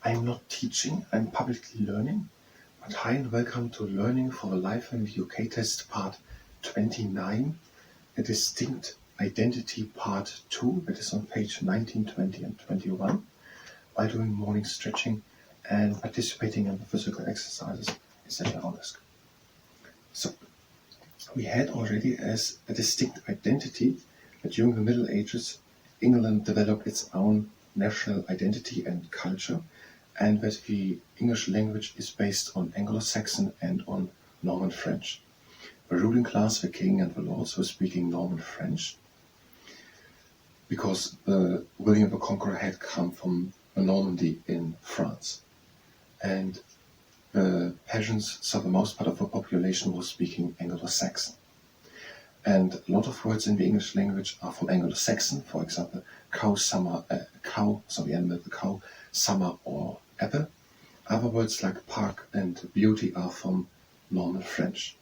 I'm not teaching, I'm publicly learning. But hi and welcome to Learning for the Life in the UK Test Part 29, a distinct identity Part 2, that is on page 19, 20 and 21, while doing morning stretching and participating in the physical exercises is at your desk. So, we had already as a distinct identity that during the Middle Ages, England developed its own national identity and culture, and that the English language is based on Anglo-Saxon and on Norman French. The ruling class, the king and the lords, were speaking Norman French because William the Conqueror had come from Normandy in France. And the peasants, so the most part of the population, was speaking Anglo-Saxon. And a lot of words in the English language are from Anglo-Saxon, for example, cow, summer, animal, the cow, summer or apple. Other words like park and beauty are from Norman French.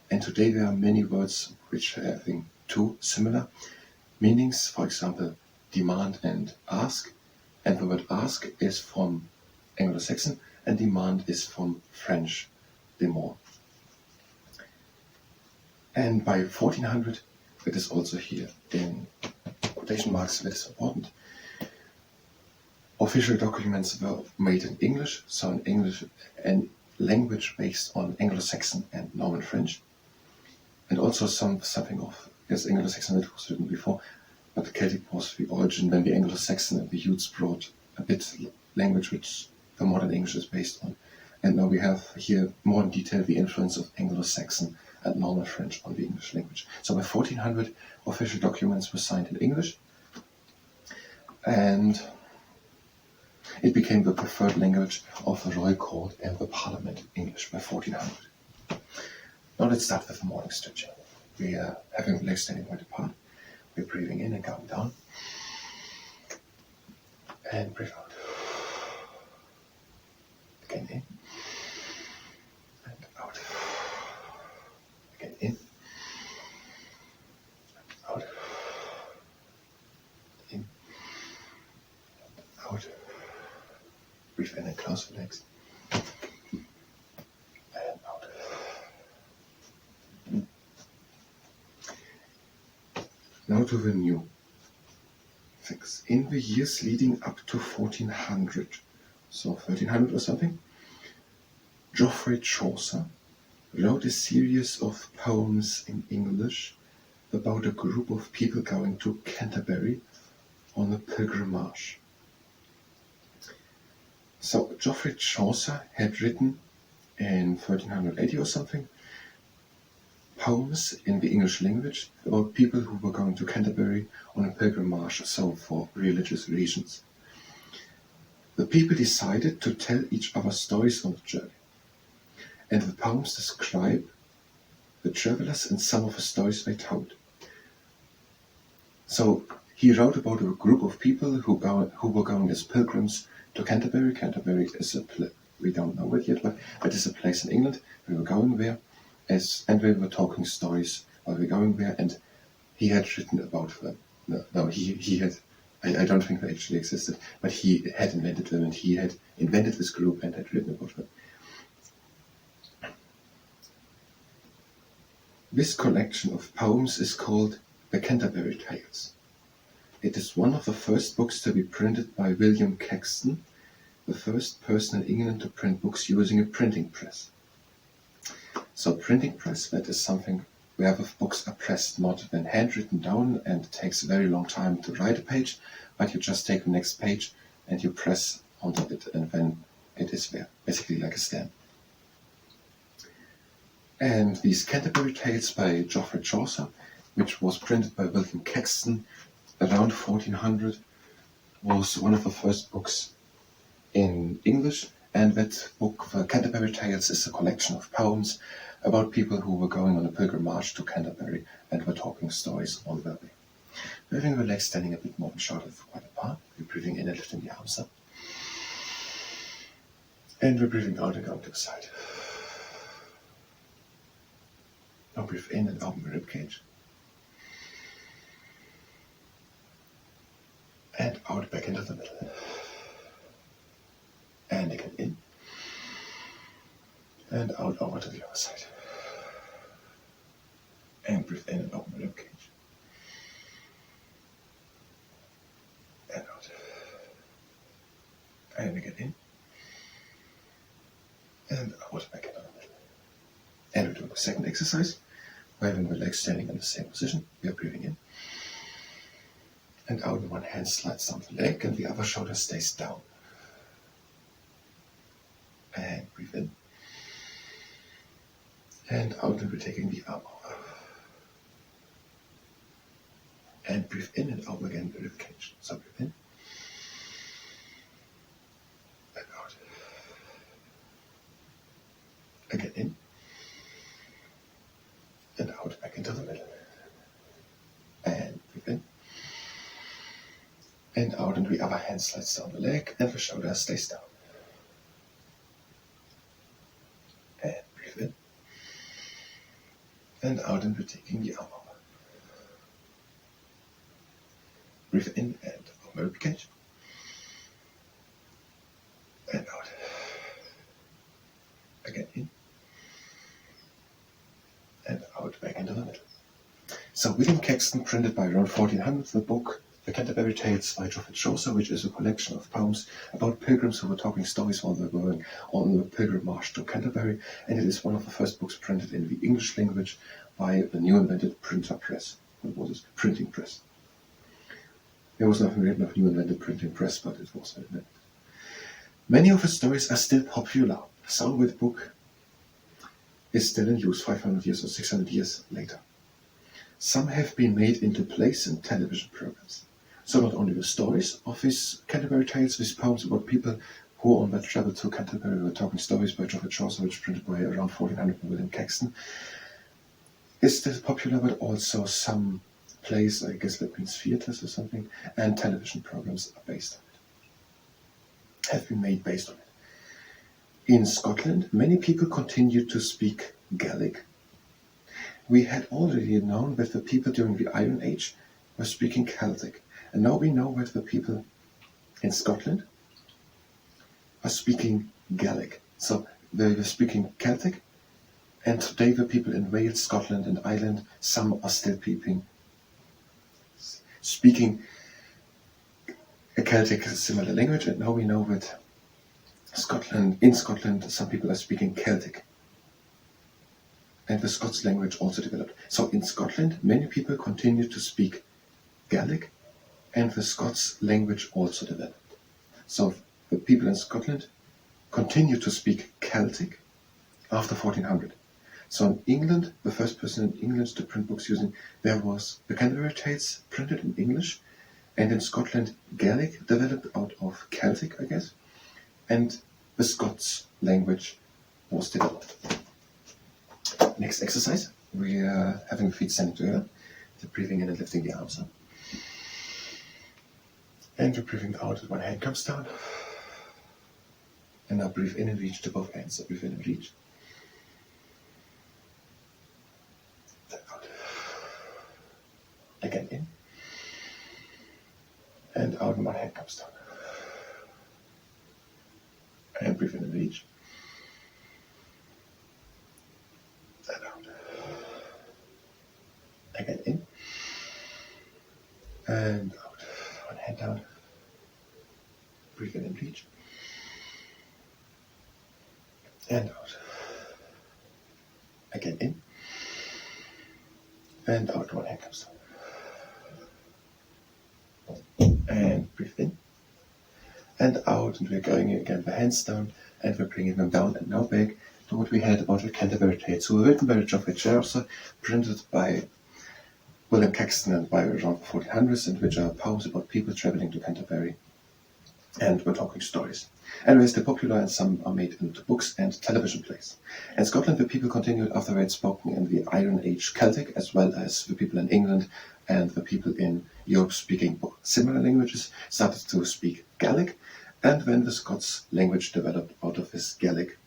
And today there are many words which are having two similar meanings, for example, demand and ask. And the word ask is from Anglo-Saxon and demand is from French, demande. And by 1400, it is also here in quotation marks, that is important. Official documents were made in English, so in English and language based on Anglo-Saxon and Norman French. And also something of, yes, Anglo-Saxon that was written before, but the Celtic was the origin, then the Anglo-Saxon and the Utes brought a bit language which the modern English is based on. And now we have here more in detail the influence of Anglo-Saxon and Norman French on the English language. So by 1400, official documents were signed in English, and it became the preferred language of the royal court and the parliament, English, by 1400. Now let's start with the morning stretching. We are having legs standing wide apart. We're breathing in and going down. And breathe out. Again in. And out. Again in. Out. In. Out. Breathe in and close the legs. And out. Now to the new things. In the years leading up to 1400, so 1300 or something, Geoffrey Chaucer wrote a series of poems in English about a group of people going to Canterbury on a pilgrimage. So Geoffrey Chaucer had written in 1380 or something poems in the English language about people who were going to Canterbury on a pilgrimage, so for religious reasons. The people decided to tell each other stories on the journey, and the poems describe the travelers and some of the stories they told. So he wrote about a group of people who were going as pilgrims to Canterbury. Canterbury is we don't know it yet, but it is a place in England. We were going there, and we were talking stories while we were going there, and he had written about them. No, he had, I don't think they actually existed, but he had invented them, and he had invented this group and had written about them. This collection of poems is called the Canterbury Tales. It is one of the first books to be printed by William Caxton, the first person in England to print books using a printing press. So printing press, that is something where the books are pressed, not then handwritten down, and it takes a very long time to write a page, but you just take the next page and you press onto it, and then it is there, basically like a stamp. And these Canterbury Tales by Geoffrey Chaucer, which was printed by William Caxton around 1400, was one of the first books in English, and that book, the Canterbury Tales, is a collection of poems about people who were going on a pilgrimage to Canterbury and were talking stories on their way. Moving the legs, standing a bit more and shorter wide apart. We're breathing in and lifting the arms up. And we're breathing out and going to the side. Now breathe in and open the ribcage. And out back into the middle. and again in, and out over to the other side. And breathe in and open the rib cage. And out. And again in. And out back into the middle. And we do the second exercise. We're having the legs standing in the same position. We are breathing in. And out, one hand slides down the leg and the other shoulder stays down. And breathe in. And out, and we're taking the arm over. And breathe in and out again the rib cage. So breathe in. And out. Again in. And out back into the middle. And breathe in. And out, and the other hand slides down the leg and the shoulder stays down. And breathe in. And out, and we're taking the arm over. Breathe in and open rib cage. And out. Again in. And out back into the middle. So William Caxton printed by around 1400 the book The Canterbury Tales by Geoffrey Chaucer, which is a collection of poems about pilgrims who were talking stories while they were going on the pilgrim march to Canterbury, and it is one of the first books printed in the English language by the new invented printer press. What was it? Printing press. There was nothing written of new invented printing press, but it was invented. Many of the stories are still popular. The Soulwit book is still in use 500 years or 600 years later. Some have been made into plays and television programs. So not only the stories of these Canterbury Tales, these poems about people who on their travel to Canterbury were talking stories by Geoffrey Chaucer, which printed by around 1400 by William Caxton, is still popular, but also some plays, I guess that means theatres or something, and television programs are based on it, have been made based on it. In Scotland, many people continue to speak Gaelic. We had already known that the people during the Iron Age were speaking Celtic, and now we know that the people in Scotland are speaking Gaelic. So they were speaking Celtic, and today the people in Wales, Scotland and Ireland, some are still speaking a Celtic similar language, and now we know that in Scotland, some people are speaking Celtic. And the Scots language also developed. So in Scotland, many people continue to speak Gaelic, and the Scots language also developed. So the people in Scotland continue to speak Celtic after 1400. So in England, the first person in England to print books using, there was the Canterbury Tales printed in English, and in Scotland, Gaelic developed out of Celtic, I guess, and the Scots language was developed. Next exercise, we are having the feet standing together, the breathing in and lifting the arms up. And we're breathing out as one hand comes down. And now breathe in and reach to both ends. So breathe in and reach. Then out. Again in. And out and one hand comes down. And breathe in and reach. Then out. Again in. And out. One hand down. Breathe in and reach. And out. Again in. And out. One hand comes down. And breathe in. And out. And we're going again the hands down. And we're bringing them down. And now back to what we had about the Canterbury Tales, who were written by Geoffrey Chaucer, printed by William Caxton and by around the 1400s, and which are poems about people traveling to Canterbury. And we're talking stories. Anyways, they're popular and some are made into books and television plays. In Scotland, the people continued after they had spoken in the Iron Age Celtic, as well as the people in England and the people in Europe speaking similar languages started to speak Gaelic, and then the Scots language developed out of this Gaelic.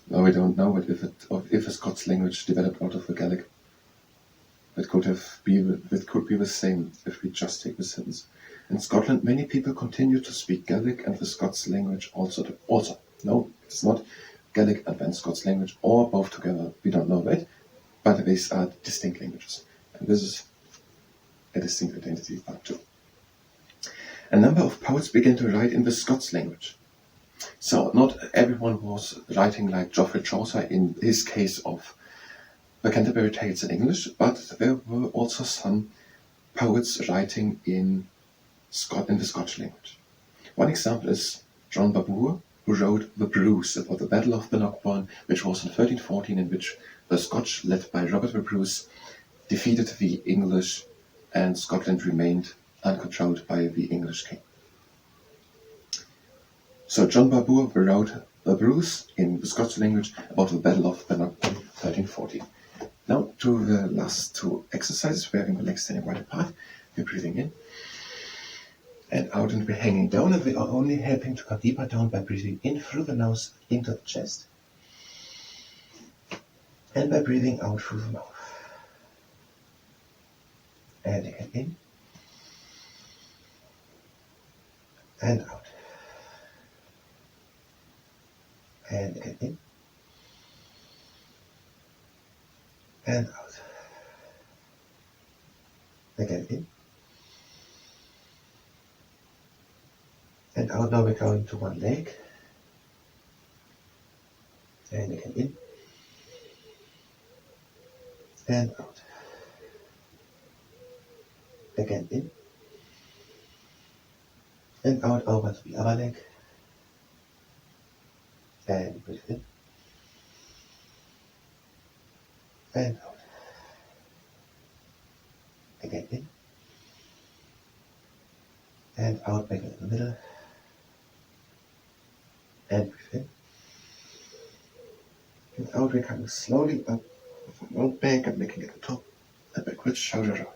Now we don't know if the Scots language developed out of the Gaelic. It could be the same if we just take the sentence. In Scotland, many people continue to speak Gaelic and the Scots language also. No, it's not Gaelic and then Scots language, or both together. We don't know that, but these are distinct languages. And this is a distinct identity part 2. A number of poets began to write in the Scots language. So not everyone was writing like Geoffrey Chaucer in his case of the Canterbury Tales in English, but there were also some poets writing in the Scottish language. One example is John Babur, who wrote The Bruce about the Battle of Bannockburn, which was in 1314, in which the Scotch, led by Robert the Bruce, defeated the English, and Scotland remained uncontrolled by the English king. So John Babur wrote The Bruce in the Scottish language about the Battle of Bannockburn, 1314. Now to the last 2 exercises. We're having relaxed and wide apart. We're breathing in and out, and we're hanging down, and we are only helping to come deeper down by breathing in through the nose into the chest and by breathing out through the mouth. And again in and out. And again in and out. Again in and out. Now we're going to one leg. And again in and out. Again in and out over to the other leg. And breathe in and out. Again in and out, back in the middle. And breathe in and out. We're coming slowly up from one back and making it the top and backwards, shoulder roll.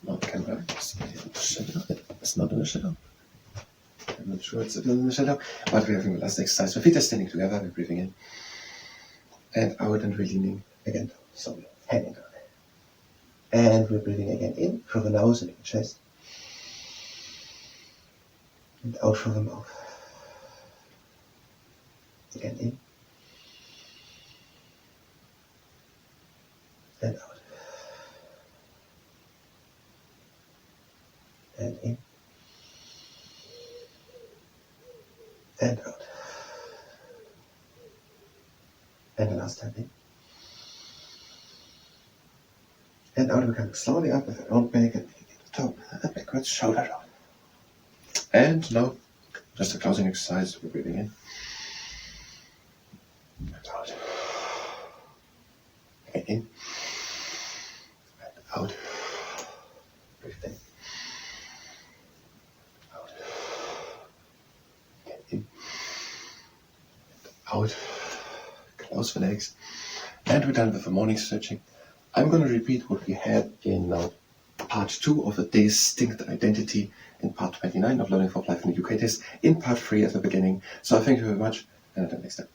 Now the camera is in the shadow. It's not in the shadow. I'm not sure it's in the shadow, but we're having the last exercise. The feet are standing together. We're breathing in and out, and we're leaning again down. So we're hanging down. And we're breathing again in through the nose and the chest and out through the mouth. Again in and out. And in and out. And the last time in and out. We're coming slowly up with our own back and making it the top and backwards, shoulder roll. And now just a closing exercise. We're breathing in and out. Again in and out. Breathe in. Out. Again in and out. Close the legs. And we're done with the morning stretching. I'm going to repeat what we had in part 2 of the distinct identity in part 29 of Learning for Life in the UK test, in part 3 at the beginning. So thank you very much, and until next time.